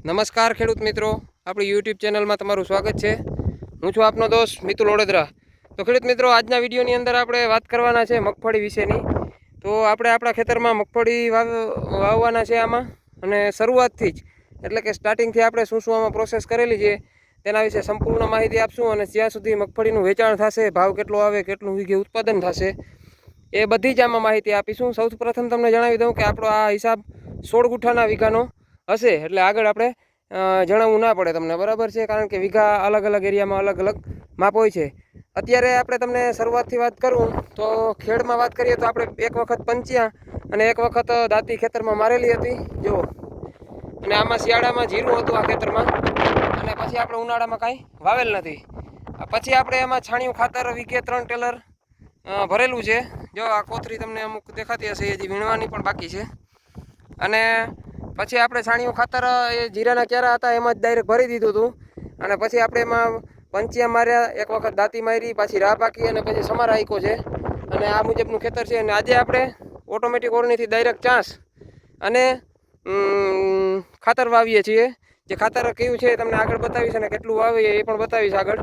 નમસ્કાર ખેડૂત મિત્રો, આપણી યુટ્યુબ ચેનલમાં તમારું સ્વાગત છે। હું છું આપનો દોસ્ત મિતુલ ઓડેદરા। તો ખેડૂત મિત્રો, આજના વિડીયોની અંદર આપણે વાત કરવાના છે મગફળી વિશેની। તો આપણે આપણા ખેતરમાં મગફળી વાવવાના છે આમાં, અને શરૂઆતથી જ એટલે કે સ્ટાર્ટિંગથી આપણે શું શું આમાં પ્રોસેસ કરેલી છે તેના વિશે સંપૂર્ણ માહિતી આપશું। અને જ્યાં સુધી મગફળીનું વેચાણ થશે, ભાવ કેટલો આવે, કેટલું વીઘે ઉત્પાદન થશે, એ બધી જ આમાં માહિતી આપીશું। સૌથી પ્રથમ તમને જણાવી દઉં કે આપણો આ હિસાબ 16 ગુઠાના વીઘાનો હશે, એટલે આગળ આપણે જણાવવું ના પડે તમને, બરાબર છે? કારણ કે વીઘા અલગ અલગ એરિયામાં અલગ અલગ માપ હોય છે। અત્યારે આપણે તમને શરૂઆતથી વાત કરું તો ખેડમાં વાત કરીએ તો આપણે એક વખત પંચ્યા અને એક વખત દાંતી ખેતરમાં મારેલી હતી જો, અને આમાં શિયાળામાં જીરું હતું આ ખેતરમાં, અને પછી આપણે ઉનાળામાં કાંઈ વાવેલ નથી। પછી આપણે એમાં છાણિયું ખાતર વીઘે 3 ટેલર ભરેલું છે જો। આ કોથરી તમને અમુક દેખાતી હશે, એ હજી વીણવાની પણ બાકી છે। અને પછી આપણે છાણિયું ખાતર એ જીરાના ક્યારા હતા એમાં જ ડાયરેક્ટ ભરી દીધું હતું। અને પછી આપણે એમાં પંચ્યા માર્યા, એક વખત દાંતી મારી, પાછી રાહ પાકી, અને પછી સમાર આંક્યો છે। અને આ મુજબનું ખેતર છે। અને આજે આપણે ઓટોમેટિક ઓરણીથી ડાયરેક્ટ ચાંસ અને ખાતર વાવીએ છીએ। જે ખાતર કયું છે તમને આગળ બતાવીશ, અને કેટલું વાવીએ એ પણ બતાવીશ આગળ।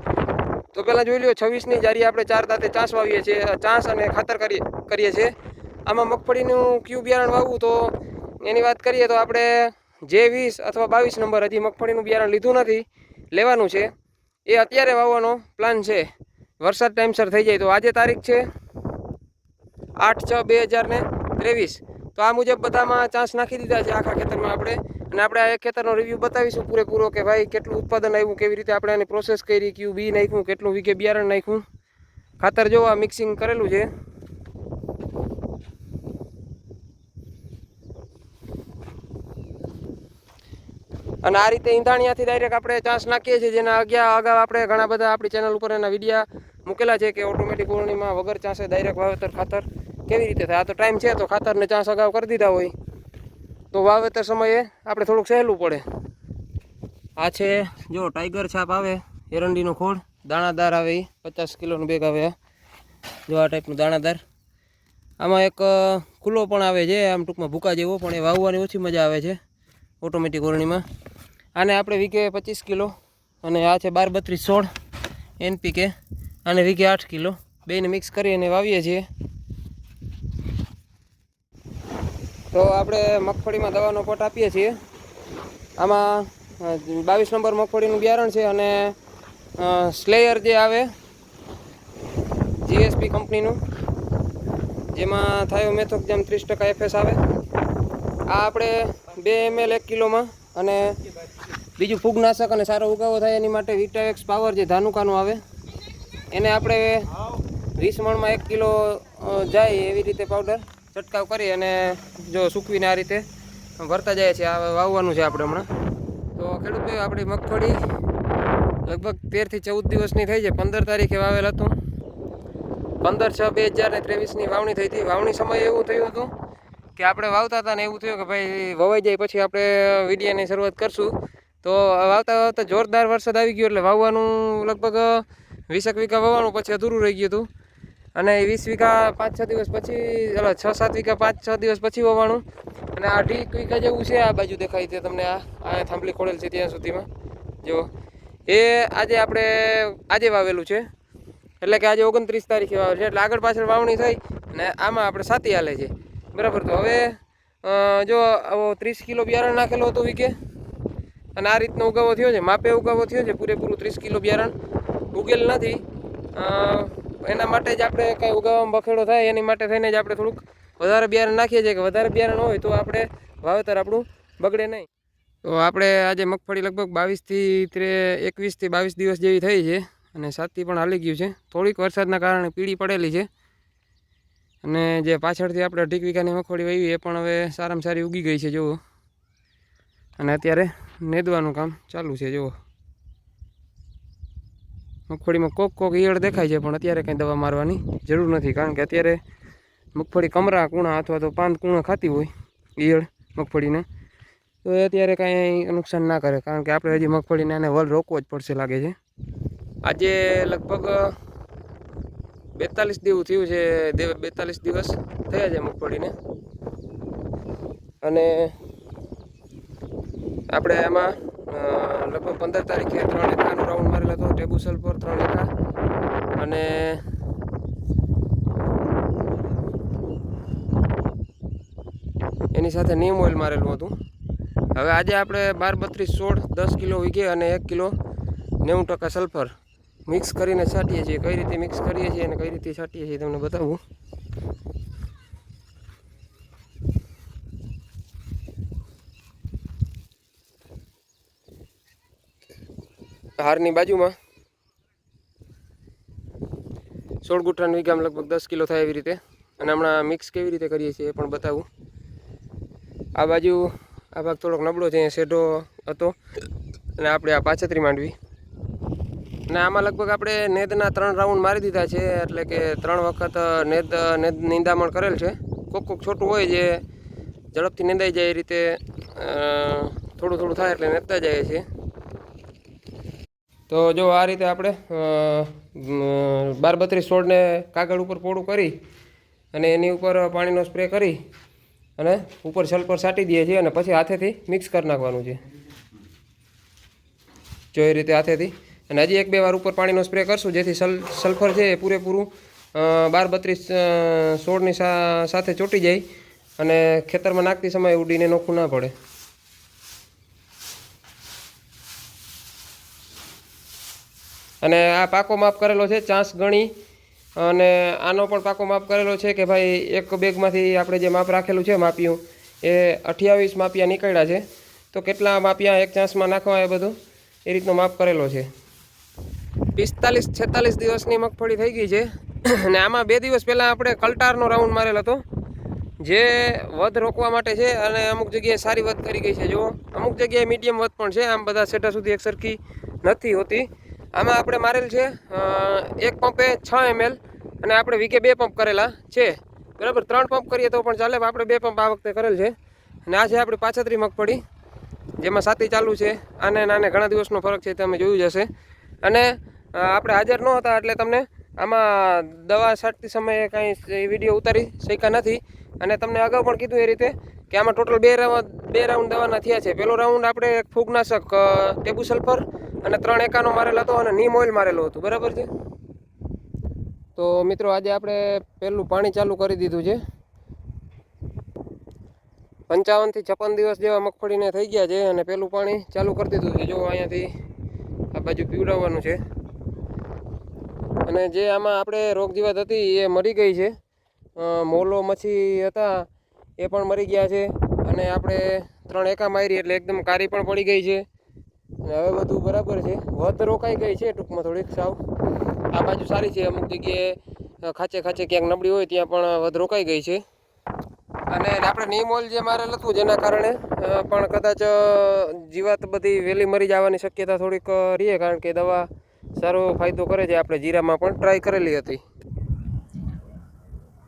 તો પહેલાં જોઈ લો, 26ની જારી આપણે 4 દાંતે ચાંસ વાવીએ છીએ, ચાંસ અને ખાતર કરીએ છીએ। આમાં મગફળીનું કયું બિયારણ વાવવું, તો એની વાત કરીએ તો આપણે J20 અથવા 22 નંબર, હજી મગફળીનું બિયારણ લીધું નથી, લેવાનું છે। એ અત્યારે વાવવાનો પ્લાન છે, વરસાદ ટાઈમસર થઈ જાય તો। આજે તારીખ છે 8/6/2023। તો આ મુજબ બધામાં ચાંસ નાખી દીધા છે આખા ખેતરમાં આપણે। અને આપણે આ એક ખેતરનો રિવ્યૂ બતાવીશું પૂરેપૂરો, કે ભાઈ કેટલું ઉત્પાદન આવ્યું, કેવી રીતે આપણે આની પ્રોસેસ કરી, કયું બી નાખ્યું, કેટલું વીઘે બિયારણ નાખ્યું, ખાતર જોવા મિક્સિંગ કરેલું છે। અને આ રીતે ઈંધાણિયાથી ડાયરેક્ટ આપણે ચાંસ નાખીએ છીએ, જેના અગાઉ આપણે ઘણા બધા આપણી ચેનલ ઉપર એના વિડીયા મૂકેલા છે કે ઓટોમેટિક ઓરણીમાં વગર ચાંસે ડાયરેક્ટ વાવેતર ખાતર કેવી રીતે થાય। આ તો ટાઈમ છે તો ખાતરને ચાંસ અગાઉ કરી દીધા હોય તો વાવેતર સમયે આપણે થોડુંક સહેલું પડે। આ છે જો ટાઈગર છાપ આવે, એરંડીનો ખોળ દાણાદાર આવે, એ 50 કિલોનું બેગ આવે જો, આ ટાઈપનું દાણાદાર। આમાં એક ખુલ્લો પણ આવે છે, આમ ટૂંકમાં ભૂકા જેવો, પણ એ વાવવાની ઓછી મજા આવે છે ઓટોમેટિક ઓરણીમાં। આને આપણે વીઘે 25 કિલો, અને આ છે 12-32-16 NPK, આને વીઘે 8 કિલો, બેને મિક્સ કરી અને વાવીએ છીએ। તો આપણે મગફળીમાં દવાનો પોટ આપીએ છીએ। આમાં 22 નંબર મગફળીનું બિયારણ છે, અને સ્લેયર જે આવે GSP કંપનીનું, જેમાં થાયોમેથોક્ઝામ 30% FS આવે। આ આપણે 2 ml 1 કિલોમાં, અને બીજું ફૂગનાશક અને સારો ઉગાવો થાય એની માટે વિટાવેક્સ પાવર જે ધાનુકાનું આવે, એને આપણે 20 મણમાં 1 કિલો જાય એવી રીતે પાવડર છંટકાવ કરી અને જો સૂકવીને આ રીતે ભરતા જાય છે। આ વાવવાનું છે આપણે હમણાં। તો ખેડૂતો, આપણી મગફળી લગભગ 13 થી 14 દિવસની થઈ છે। 15 તારીખે વાવેલ હતું, 15/6/2023ની વાવણી થઈ હતી। વાવણી સમયે એવું થયું હતું કે આપણે વાવતા હતા ને એવું થયું કે ભાઈ વવાઈ જાય પછી આપણે વિડીયાની શરૂઆત કરશું। તો વાવતા વાવતા જોરદાર વરસાદ આવી ગયો, એટલે વાવવાનું લગભગ 20 વીઘા વાવવાનું પછી અધૂરું રહી ગયું હતું। અને 20 વીઘા 5-6 દિવસ પછી, 6-7 વીઘા 5-6 દિવસ પછી વાવવાનું। અને 8 વીઘા જેવું છે, આ બાજુ દેખાય છે તમને, આ થાંભલી ખોડેલ છે ત્યાં સુધીમાં જો, એ આજે વાવેલું છે, એટલે કે આજે 29 તારીખે વાવેલ છે, એટલે આગળ પાછળ વાવણી થઈ અને આમાં આપણે સાતી હાલે છે, બરાબર। તો હવે જો આવો 30 કિલો બિયારણ નાખેલું હતું વીઘે, અને આ રીતનો ઉગાવો થયો છે, માપે ઉગાવો થયો છે, પૂરેપૂરું 30 કિલો બિયારણ ઉગેલ નથી। એના માટે જ આપણે કાંઈ ઉગાવામાં બખેડો થાય એની માટે થઈને જ આપણે થોડુંક વધારે બિયારણ નાખીએ છીએ, કે વધારે બિયારણ હોય તો આપણે વાવેતર આપણું બગડે નહીં। તો આપણે આજે મગફળી લગભગ 21 થી 22 દિવસ જેવી થઈ છે, અને સાતી પણ હાલી ગયું છે। થોડીક વરસાદના કારણે પીળી પડેલી છે, અને જે પાછળથી આપણે 18 વીઘાની મગફળી વાવી એ પણ હવે સારામાં સારી ઉગી ગઈ છે જુઓ। અને અત્યારે નેદવાનું કામ ચાલુ છે જુઓ। મગફળીમાં કોક ઈયળ દેખાય છે, પણ અત્યારે કંઈ દવા મારવાની જરૂર નથી, કારણ કે અત્યારે મગફળી કમરા કૂણા અથવા તો પાંદ કૂણા ખાતી હોય ઈયળ મગફળીને, તો એ અત્યારે કાંઈ નુકસાન ના કરે, કારણ કે આપણે હજી મગફળીને એને વલ રોકવો જ પડશે લાગે છે। આજે લગભગ 42 જેવું થયું છે, 42 દિવસ થયા છે મગફળીને। અને આપણે આમાં લગભગ 15 તારીખે 3 એકાનો રાઉન્ડ મારેલો હતો ટેબુસલ પર 3 એકા, અને એની સાથે નીમ ઓઇલ મારેલું હતું. હવે આજે આપણે 12 32 16 10 કિલો વીઘે અને 1 કિલો 90% સલ્ફર મિક્સ કરીને છાંટીએ છીએ. કઈ રીતે મિક્સ કરીએ છીએ અને કઈ રીતે છાંટીએ છીએ તમને બતાવું. હારની બાજુમાં 16 ગુઠ્ઠાના વીઘામાં લગભગ 10 કિલો થાય એવી રીતે, અને હમણાં મિક્સ કેવી રીતે કરીએ છીએ એ પણ બતાવું. આ બાજુ આ ભાગ થોડોક નબળો છે, અહીંયા શેઢો હતો, અને આપણે આ પાછતરી માંડવી, અને આમાં લગભગ આપણે નેદના 3 રાઉન્ડ મારી દીધા છે. એટલે કે 3 વખત નિંદામણ કરેલ છે. કોક છોટું હોય જે ઝડપથી નિંદાઈ જાય એ રીતે થોડું થોડું થાય એટલે નેદતા જાય છે. તો જો આ રીતે આપણે 12 32 16ને કાગળ ઉપર પોળું કરી અને એની ઉપર પાણીનો સ્પ્રે કરી અને ઉપર સલ્ફર છાંટી દઈએ છીએ, અને પછી હાથેથી મિક્સ કરી નાખવાનું છે. જો એ રીતે હાથેથી, અને હજી 1 2 વાર ઉપર પાણીનો સ્પ્રે કરશું જેથી સલ્ફર છે એ પૂરેપૂરું 12 32 16ની સાથે ચોંટી જાય અને ખેતરમાં નાખતી સમયે ઉડીને નોખું ના પડે. અને આ પાકો માપ કરેલો છે 50 ગણી, અને આનો પણ પાકો માપ કરેલો છે કે ભાઈ એક બેગમાંથી આપણે જે માપ રાખેલું છે માપિયું એ 28 માપિયા નીકળ્યા છે. તો કેટલા માપિયા 1 ચાંસમાં નાખવા એ બધું એ રીતનો માપ કરેલો છે. 45 46 દિવસની મગફળી થઈ ગઈ છે, અને આમાં 2 દિવસ પહેલાં આપણે કલ્ટારનો રાઉન્ડ મારેલો હતો જે વધ રોકવા માટે છે, અને અમુક જગ્યાએ સારી વધ કરી ગઈ છે. જો અમુક જગ્યાએ મીડિયમ વધ પણ છે, આમ બધા સેટા સુધી એક સરખી નથી હોતી. આમાં આપણે મારેલ છે એક પંપે 6 ml, અને આપણે વીઘે 2 પંપ કરેલા છે. બરાબર, 3 પંપ કરીએ તો પણ ચાલે, આપણે 2 પંપ આ વખતે કરેલ છે. અને આ છે આપણી પાછતરી મગફળી જેમાં સાતી ચાલુ છે. આને નાને ઘણા દિવસનો ફરક છે, તમે જોયું જ હશે. અને આપણે હાજર ન હતા એટલે તમને આમાં દવા છાંટતી સમયે કાંઈ વિડીયો ઉતારી શક્યા નથી. અને તમને અગાઉ પણ કીધું એ રીતે કે આમાં ટોટલ 2 રાઉન્ડ દવાના થયા છે. પહેલો રાઉન્ડ આપણે ફૂગનાશક ટેબુ સલ્ફર અને 3 એકાનો મારેલો હતો, અને નીમ ઓઇલ મારેલું હતું. બરાબર છે. તો મિત્રો આજે આપણે પહેલું પાણી ચાલુ કરી દીધું છે. 55 થી 56 દિવસ જેવા મગફળીને થઈ ગયા છે, અને પહેલું પાણી ચાલુ કરી દીધું છે. જો અહીંયાથી આ બાજુ પીવડાવવાનું છે, અને જે આમાં આપણે રોગ જીવાત હતી એ મરી ગઈ છે. મોલો મચ્છી હતા એ પણ મરી ગયા છે, અને આપણે 3 એકા મારી એટલે એકદમ કારી પણ પડી ગઈ છે, અને હવે બધું બરાબર છે. વધ રોકાઈ ગઈ છે ટૂંકમાં થોડીક સાવ. આ બાજુ સારી છે, અમુક જગ્યાએ ખાંચે ક્યાંક નબળી હોય ત્યાં પણ વધ રોકાઈ ગઈ છે. અને આપણે નીમ ઓઇલ જે મારેલ હતું જેના કારણે પણ કદાચ જીવાત બધી વહેલી મરી જવાની શક્યતા થોડીક રહે, કારણ કે દવા સારો ફાયદો કરે છે. આપણે જીરામાં પણ ટ્રાય કરેલી હતી.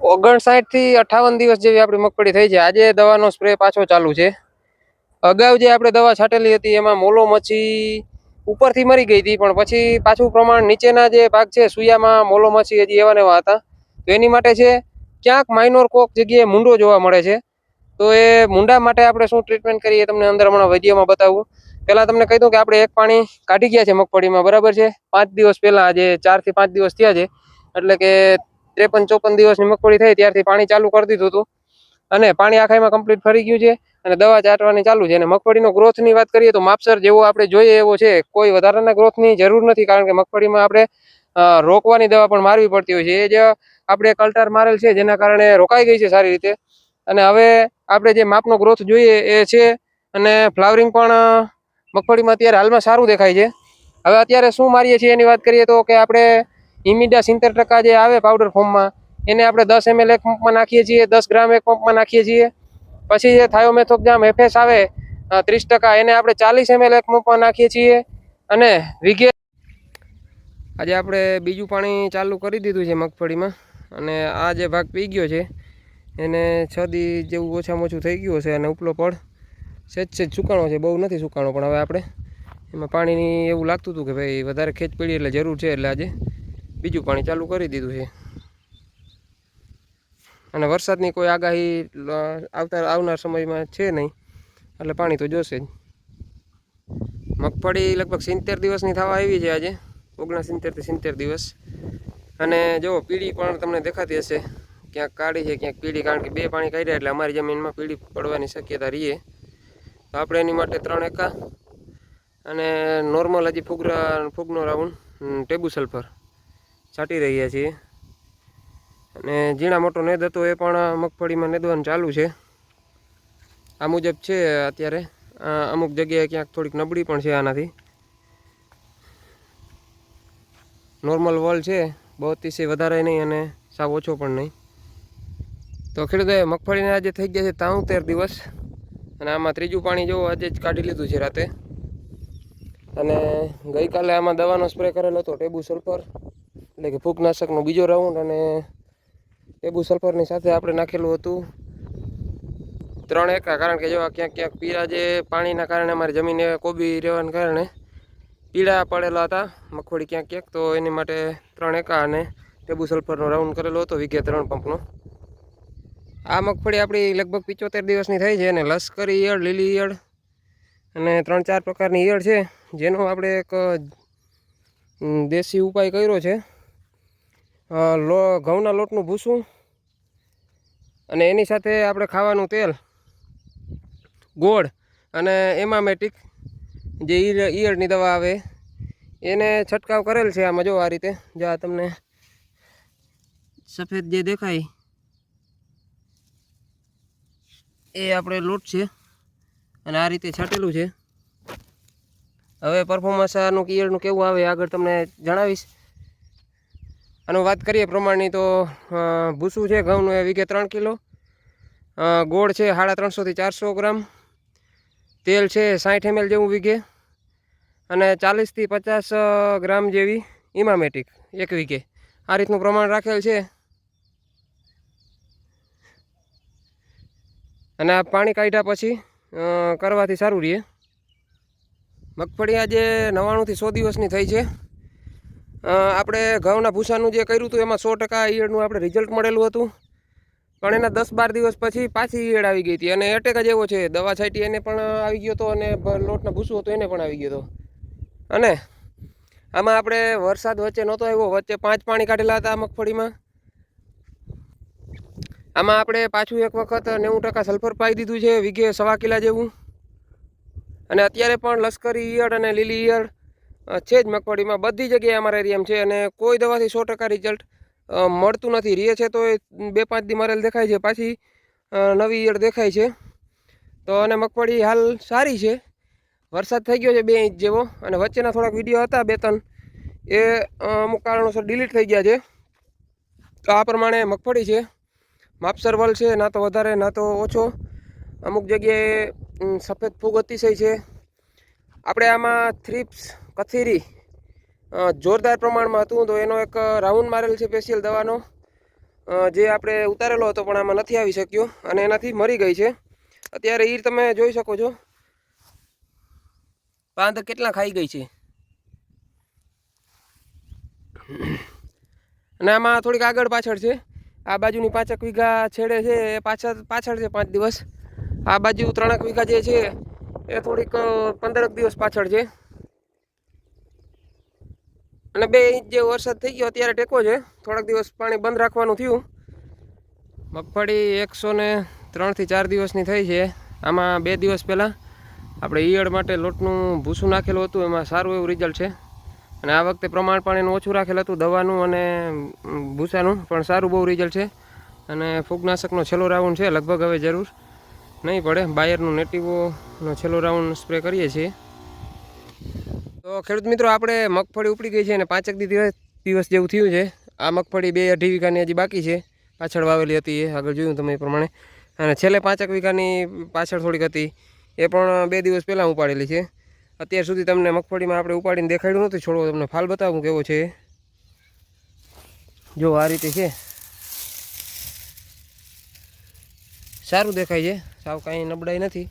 59 થી 58 દિવસ જેવી આપણી મગફળી થઈ છે. આજે દવાનો સ્પ્રે પાછો ચાલુ છે. અગાઉ જે આપણે દવા છાંટેલી હતી એમાં મોલો મચ્છી ઉપરથી મરી ગઈ હતી, પણ પછી પાછું પ્રમાણ નીચેના જે ભાગ છે સુયામાં મોલો મચ્છી હજી એવા ને એવા હતા. તો એની માટે છે ક્યાંક માઇનોર કોક જગ્યાએ મૂંડો જોવા મળે છે. તો એ મૂંડા માટે આપણે શું ટ્રીટમેન્ટ કરીએ તમને અંદર હમણાં વિડીયોમાં બતાવું. પહેલાં તમને કહી દઉં કે આપણે એક પાણી કાઢી ગયા છે મગફળીમાં. બરાબર છે. 5 દિવસ પહેલાં, આજે 4 થી 5 દિવસ થયા છે, એટલે કે 53 54 દિવસની મગફળી થઈ ત્યારથી પાણી ચાલુ કરી દીધું હતું, અને પાણી આખાઈમાં કમ્પ્લીટ ફરી ગયું છે, અને દવા છાંટવાની ચાલુ છે. અને મગફળીનો ગ્રોથની વાત કરીએ તો માપસર જેવો આપણે જોઈએ એવો છે. કોઈ વધારાના ગ્રોથની જરૂર નથી, કારણ કે મગફળીમાં આપણે રોકવાની દવા પણ મારવી પડતી હોય છે. એ જ આપણે કલ્ટાર મારેલ છે જેના કારણે રોકાઈ ગઈ છે સારી રીતે. અને હવે આપણે જે માપનો ગ્રોથ જોઈએ એ છે, અને ફ્લાવરિંગ પણ મગફળીમાં અત્યારે હાલમાં સારું દેખાય છે. હવે અત્યારે શું મારીએ છીએ એની વાત કરીએ તો કે આપણે ઇમિડા 70% જે આવે પાવડર ફોર્મમાં એને આપણે 10 ml એક પંપમાં નાખીએ છીએ, 10 ગ્રામ એક પંપમાં નાખીએ છીએ. પછી જે થાયોમેથોક્ઝામ FS આવે 30%, એને આપણે 40 ml એક પંપમાં નાખીએ છીએ. અને વીઘે આજે આપણે બીજું પાણી ચાલુ કરી દીધું છે મગફળીમાં, અને આ જે ભાગ પી ગયો છે એને 6 દી જેવું ઓછામાં ઓછું થઈ ગયું હશે, અને ઉપલો પડ સેજ સુકાણો છે, બહુ નથી સુકાણો. પણ હવે આપણે એમાં પાણીની એવું લાગતું હતું કે ભાઈ વધારે ખેંચ પડી એટલે જરૂર છે, એટલે આજે બીજું પાણી ચાલુ કરી દીધું છે. અને વરસાદની કોઈ આગાહી આવનાર સમયમાં છે નહીં, એટલે પાણી તો જોશે જ. મગફળી લગભગ 70 દિવસની થવા આવી છે આજે, 69 થી 70 દિવસ. અને જો પીળી પણ તમને દેખાતી હશે, ક્યાંક કાળી છે ક્યાંક પીળી, કારણ કે 2 પાણી કાઢ્યા એટલે અમારી જમીનમાં પીળી પડવાની શક્યતા રહીએ. તો આપણે એની માટે 3 એકા અને નોર્મલ હજી ફૂગનો રાઉન્ડ ટેબુ સલ્ફર છાંટી રહ્યા છીએ. અને ઝીણા મોટો નેદ હતો એ પણ મગફળીમાં નેદવાનું ચાલુ છે. આ મુજબ છે અત્યારે. અમુક જગ્યાએ ક્યાંક થોડીક નબળી પણ છે આનાથી. નોર્મલ વોલ છે, બહુ અતિશય વધારે નહીં અને સાવ ઓછો પણ નહીં. તો ખેડૂતોએ મગફળીને આજે થઈ ગયા છે 73 દિવસ. અને આમાં ત્રીજું પાણી જો આજે જ કાઢી લીધું છે રાતે. અને ગઈકાલે આમાં દવાનો સ્પ્રે કરેલો હતો, ટેબુ સલ્ફર એટલે કે ફૂગનાશકનો બીજો રાઉન્ડ. અને ટેબુ સલ્ફરની સાથે આપણે નાખેલું હતું 3 એકા, કારણ કે જો ક્યાંક ક્યાંક પીળા જે પાણીના કારણે અમારી જમીને કોબી રહેવાના કારણે પીળા પડેલા હતા મગફળી ક્યાંક ક્યાંક. તો એની માટે 3 એકા અને ટેબુ સલ્ફરનો રાઉન્ડ કરેલો હતો વીઘે 3 પંપનો. આ મગફળી આપણી લગભગ 75 દિવસની થઈ છે. અને લશ્કરી ઈયળ, લીલી ઈયળ અને 3-4 પ્રકારની ઈયળ છે, જેનો આપણે એક દેશી ઉપાય કર્યો છે. ઘઉંના લોટનું ભૂસું અને એની સાથે આપણે ખાવાનું તેલ, ગોળ અને એમામેટિક જે ઈયળની દવા આવે એને છંટકાવ કરેલ છે. આમાં જો આ રીતે, જ્યાં તમને સફેદ જે દેખાય એ આપણે લોટ છે અને આ રીતે છાંટેલું છે. હવે પરફોર્મન્સ આનું ઈયળનું કેવું આવે આગળ તમને જણાવીશ. આનું વાત કરીએ પ્રમાણની તો ભૂસું છે ઘઉંનું એ વીઘે 3 કિલો, ગોળ છે 350 થી 400 ગ્રામ, તેલ છે 60 ml જેવું વીઘે, અને 40 થી 50 ગ્રામ જેવી ઇમામેટિક 1 વીઘે. આ રીતનું પ્રમાણ રાખેલ છે. અને આ પાણી કાઢ્યા પછી કરવાથી સારું રહે. મગફળી આજે 99 થી 100 દિવસની થઈ છે. આપણે ઘઉંના ભૂસાનું જે કર્યું હતું એમાં 100% ઈયળનું આપણે રિઝલ્ટ મળેલું હતું. પણ એના 10-12 દિવસ પછી પાછી ઈયળ આવી ગઈ હતી અને એટેક જ એવો છે. દવા છાંટી એને પણ આવી ગયો હતો અને લોટના ભૂસું હતું એને પણ આવી ગયો હતો. અને આમાં આપણે વરસાદ વચ્ચે નહોતો આવ્યો, વચ્ચે 5 પાણી કાઢેલા હતા મગફળીમાં. આમાં આપણે પાછું એક વખત 90% સલ્ફર પાઈ દીધું છે વીઘે 1.25 કિલા જેવું. અને અત્યારે પણ લશ્કરી ઈયળ અને લીલી ઈયળ છે જ મગફળીમાં, બધી જગ્યાએ અમારા એરિયામાં છે. અને કોઈ દવાથી 100% રિઝલ્ટ મળતું નથી. રહે છે તો 2-5 દી મરેલ દેખાય છે, પાછી નવી ઈયળ દેખાય છે. તો અને મગફળી હાલ સારી છે. વરસાદ થઈ ગયો છે 2 ઇંચ જેવો, અને વચ્ચેના થોડાક વિડીયો હતા 2-3 એ અમુક કારણોસર ડિલીટ થઈ ગયા છે. તો આ પ્રમાણે મગફળી છે. માપસર વલ છે, ના તો વધારે ના તો ઓછો. અમુક જગ્યાએ સફેદ ફૂગ અતિશય છે. આપણે આમાં થ્રિપ્સ, કથીરી જોરદાર પ્રમાણમાં હતું. તો એનો એક રાઉન્ડ મારેલ છે સ્પેશિયલ દવાનો, જે આપણે ઉતારેલો હતો પણ આમાં નથી આવી શક્યો અને એનાથી મરી ગઈ છે. અત્યારે ઈર તમે જોઈ શકો છો, પાંદ કેટલા ખાઈ ગઈ છે. અને આમાં થોડીક આગળ પાછળ છે. આ બાજુની 5 વીઘા છેડે છે એ પાછળ છે 5 દિવસ. આ બાજુ 3 વીઘા જે છે એ થોડીક 15 દિવસ પાછળ છે. અને 2 ઇંચ જેવો વરસાદ થઈ ગયો, અત્યારે ટેકો છે. થોડાક દિવસ પાણી બંધ રાખવાનું થયું. મગફળી 103 થી 4 દિવસની થઈ છે. આમાં 2 દિવસ પહેલાં આપણે ઈયળ માટે લોટનું ભૂસું નાખેલું હતું, એમાં સારું એવું રિઝલ્ટ છે. અને આ વખતે પ્રમાણ પાણીનું ઓછું રાખેલું હતું દવાનું અને ભૂસાનું, પણ સારું બહુ રિઝલ્ટ છે. અને ફૂગનાશકનો છેલ્લો રાઉન્ડ છે, લગભગ હવે જરૂર નહીં પડે. બાયરનું નેટિવોનો છેલ્લો રાઉન્ડ સ્પ્રે કરીએ છીએ. તો ખેડૂત મિત્રો, આપણે મગફળી ઉપડી ગઈ છે અને 5 દિવસ જેવું થયું છે. આ મગફળી 2-2.5 વીઘાની હજી બાકી છે, પાછળ વાવેલી હતી એ આગળ જોયું તમે એ પ્રમાણે. અને છેલ્લે 5 વીઘાની પાછળ થોડીક હતી, એ પણ 2 દિવસ પહેલાં ઉપાડેલી છે. અત્યાર સુધી તમને મગફળીમાં આપણે ઉપાડીને દેખાડ્યું નથી. છોડો તમને ફાલ બતાવું કેવો છે. જો આ રીતે છે, સારું દેખાય છે, સાવ કાંઈ નબળાઈ નથી.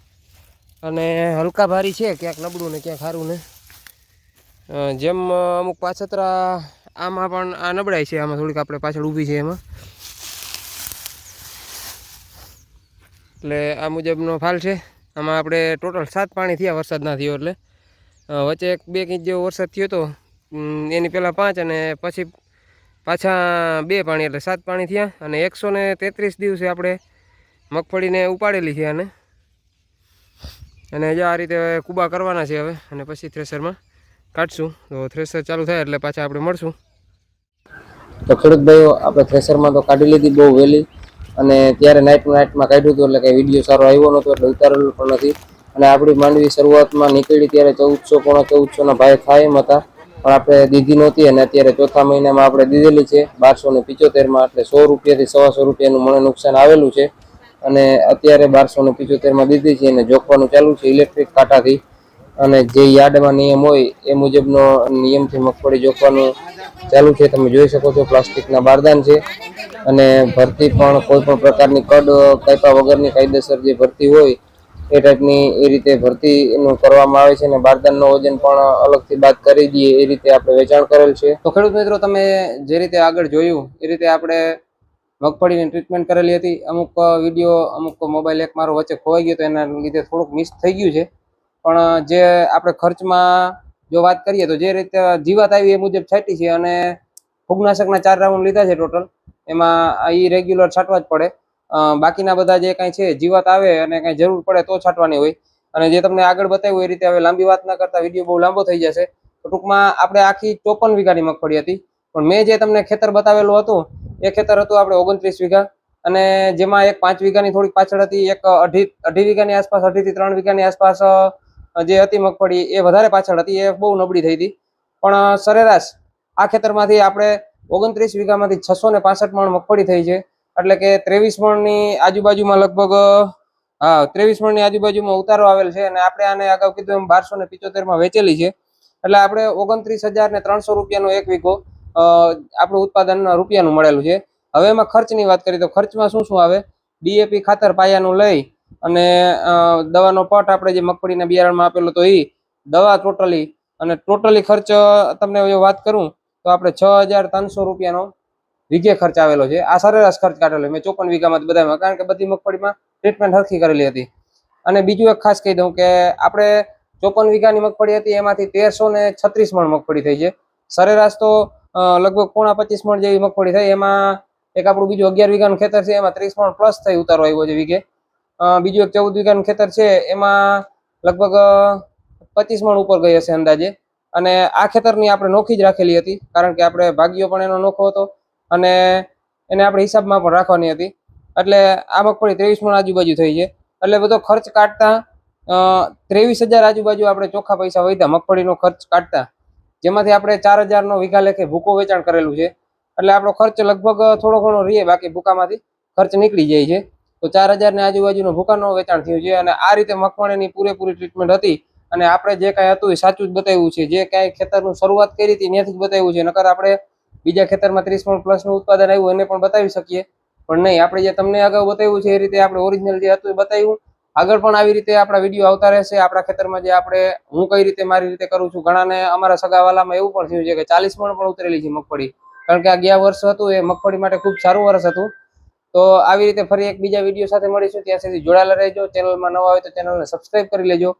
અને હલકા ભારી છે, ક્યાંક નબળું ને ક્યાંક સારું ને. જેમ અમુક પાછતરા આમાં પણ આ નબળાઈ છે, આમાં થોડીક આપણે પાછળ ઊભી છે એમાં. એટલે આ મુજબનો ફાલ છે. આમાં આપણે ટોટલ 7 પાણી થયા વરસાદ ના થયો એટલે. વચ્ચે 1-2 ઇંચ જેવો વરસાદ થયો હતો, એની પહેલાં 5 અને પછી પાછા 2 પાણી એટલે 7 પાણી થયા અને 133 દિવસે આપણે મગફળીને ઉપાડેલી છે અને જો આ રીતે કૂબા કરવાના છે હવે અને પછી થ્રેસરમાં કાઢશું. તો થ્રેસર ચાલુ થાય એટલે પાછા આપણે મળશું. તો ખેડૂત ભાઈઓ આપણે થ્રેસરમાં તો કાઢી લીધી બહુ વહેલી, અને ત્યારે નાઇટમાં કાઢ્યું હતું એટલે કંઈ વિડીયો સારો આવ્યો નહોતો એટલે ઉતારેલું પણ નથી. અને આપણી માંડવી શરૂઆતમાં નીકળી ત્યારે 1400 પોણા 1400 ભાઈ થાય એમ હતા, પણ આપણે દીધી નહોતી અને અત્યારે ચોથા મહિનામાં આપણે દીધેલી છે 1275માં, એટલે 100 રૂપિયાથી 125 રૂપિયાનું મને નુકસાન આવેલું છે. અને અત્યારે 1275માં દીધી છે અને જોખવાનું ચાલુ છે ઇલેક્ટ્રિક કાંટાથી. અને જે યાર્ડમાં નિયમ હોય એ મુજબનો નિયમથી મગફળી જોખવાનું ચાલુ છે. તમે જોઈ શકો છો પ્લાસ્ટિકના બારદાન છે અને ભરતી પણ કોઈ પણ પ્રકારની કડ કાપ્યા વગરની કાયદેસર જે ભરતી હોય એ ટાઈપની એ રીતે ભરતી એનું કરવામાં આવે છે અને બારદાનનો વજન પણ અલગથી બાદ કરી દઈએ એ રીતે આપણે વેચાણ કરેલ છે. તો ખેડૂત મિત્રો, તમે જે રીતે આગળ જોયું એ રીતે આપણે મગફળીની ટ્રીટમેન્ટ કરેલી હતી. અમુક વિડીયો અમુક મોબાઈલ એક મારો વચ્ચે ખોવાઈ ગયો તો એના લીધે થોડુંક મિસ થઈ ગયું છે. પણ જે આપણે ખર્ચમાં જો વાત કરીએ તો જે રીતે જીવાત આવી એ મુજબ છાંટી છે અને ફૂગનાશકના 4 રાઉન્ડ લીધા છે ટોટલ. એમાં એ રેગ્યુલર છાંટવા જ પડે. બાકીના બધા જે કાંઈ છે જીવાત આવે અને કાંઈ જરૂર પડે તો છાંટવાની હોય. અને જે તમને આગળ બતાવ્યું એ રીતે હવે લાંબી વાત ના કરતા વિડીયો બહુ લાંબો થઈ જશે. તો ટૂંકમાં આપણે આખી 54 વીઘાની મગફળી હતી, પણ મેં જે તમને ખેતર બતાવેલું હતું એ ખેતર હતું આપણે 29 વીઘા, અને જેમાં એક 5 વીઘાની થોડીક પાછળ હતી, એક અઢી વીઘાની આસપાસ, 2.5 થી 3 વીઘાની આસપાસ જે હતી મગફળી એ વધારે પાછળ હતી, એ બહુ નબળી થઈ હતી. પણ સરેરાશ આ ખેતરમાંથી આપણે 29 વીઘામાંથી 665 મણ મગફળી થઈ છે, એટલે કે 23 મણની આજુબાજુમાં લગભગ 23 મણની આજુબાજુમાં ઉતારો આવેલ છે. અને આપણે આને અગાઉ કીધું એમ 1275માં વેચેલી છે, એટલે આપણે 29,300 રૂપિયાનો એક વીઘો આપણું ઉત્પાદન રૂપિયાનું મળેલું છે. હવે એમાં ખર્ચની વાત કરીએ તો ખર્ચમાં શું શું આવે? ડીએપી ખાતર પાયાનું લઈ અને દવાનો પટ આપણે જે મગફળીના બિયારણમાં આપેલો તો એ દવા ટોટલી ખર્ચ તમને જો વાત કરું તો આપણે 6,300 રૂપિયાનો વીઘે ખર્ચ આવેલો છે. આ સરેરાશ ખર્ચ કાઢેલો મેં 54 વીઘામાં બધામાં, કારણ કે બધી મગફળીમાં ટ્રીટમેન્ટ હરખી કરેલી હતી. અને બીજું એક ખાસ કહી દઉં કે આપણે 54 વીઘાની મગફળી હતી એમાંથી 1336 મણ મગફળી થઈ છે. સરેરાશ તો લગભગ પોણા 25 મણ જેવી મગફળી થઈ. એમાં એક આપણું બીજું 11 વીઘાનું ખેતર છે એમાં 30 મણ પ્લસ થઈ ઉતારો આવ્યો છે વીઘે. બીજું એક 14 વીઘાનું ખેતર છે એમાં લગભગ 25 મણ ઉપર ગઈ હશે અંદાજે. અને આ ખેતરની આપણે નોખી જ રાખેલી હતી, કારણ કે આપણે ભાગ્યો પણ એનો નોખો હતો અને એને આપણે હિસાબમાં પણ રાખવાની હતી. એટલે આ મગફળી 23 મણ આજુબાજુ થઈ છે. એટલે બધો ખર્ચ કાઢતા 23,000 આજુબાજુ આપણે ચોખ્ખા પૈસા વધ્યા મગફળીનો ખર્ચ કાઢતા, જેમાંથી આપણે 4,000નો વીઘા લેખે ભૂકો વેચાણ કરેલું છે. એટલે આપણો ખર્ચ લગભગ થોડો ઘણો રહીએ, બાકી ભૂકામાંથી ખર્ચ નીકળી જાય છે. તો 4,000ની આજુબાજુનો ભૂકાનો વેચાણ થયું છે. અને આ રીતે મગફળીની પૂરેપૂરી ટ્રીટમેન્ટ હતી. અને આપણે જે કાંઈ હતું એ સાચું જ બતાવ્યું છે. જે કાંઈ ખેતરનું શરૂઆત કરી હતી ત્યાંથી જ બતાવ્યું છે. નકર આપણે બીજા ખેતરમાં 30 મણ પ્લસનું ઉત્પાદન આવ્યું એને પણ બતાવી શકીએ, પણ નહીં. આપણે જે તમને અગાઉ બતાવ્યું છે એ રીતે આપણે ઓરિજિનલ જે હતું એ બતાવ્યું. આગળ પણ આવી રીતે આપણા વિડીયો આવતા રહેશે. આપણા ખેતરમાં જે હું કઈ રીતે મારી રીતે કરું છું, ઘણાને અમારા સગાવાલામાં એવું પણ થયું છે કે 40 મણ પણ ઉતરેલી છે મગફળી, કારણ કે આ ગયા વર્ષ હતું એ મગફળી માટે ખૂબ સારું વર્ષ હતું. તો આવી રીતે ફરી એક બીજા વિડીયો સાથે મળીશું. ત્યાં સુધી જોડાયેલા રહેજો. ચેનલમાં નવા હોય તો ચેનલને સબસ્ક્રાઈબ કરી લેજો.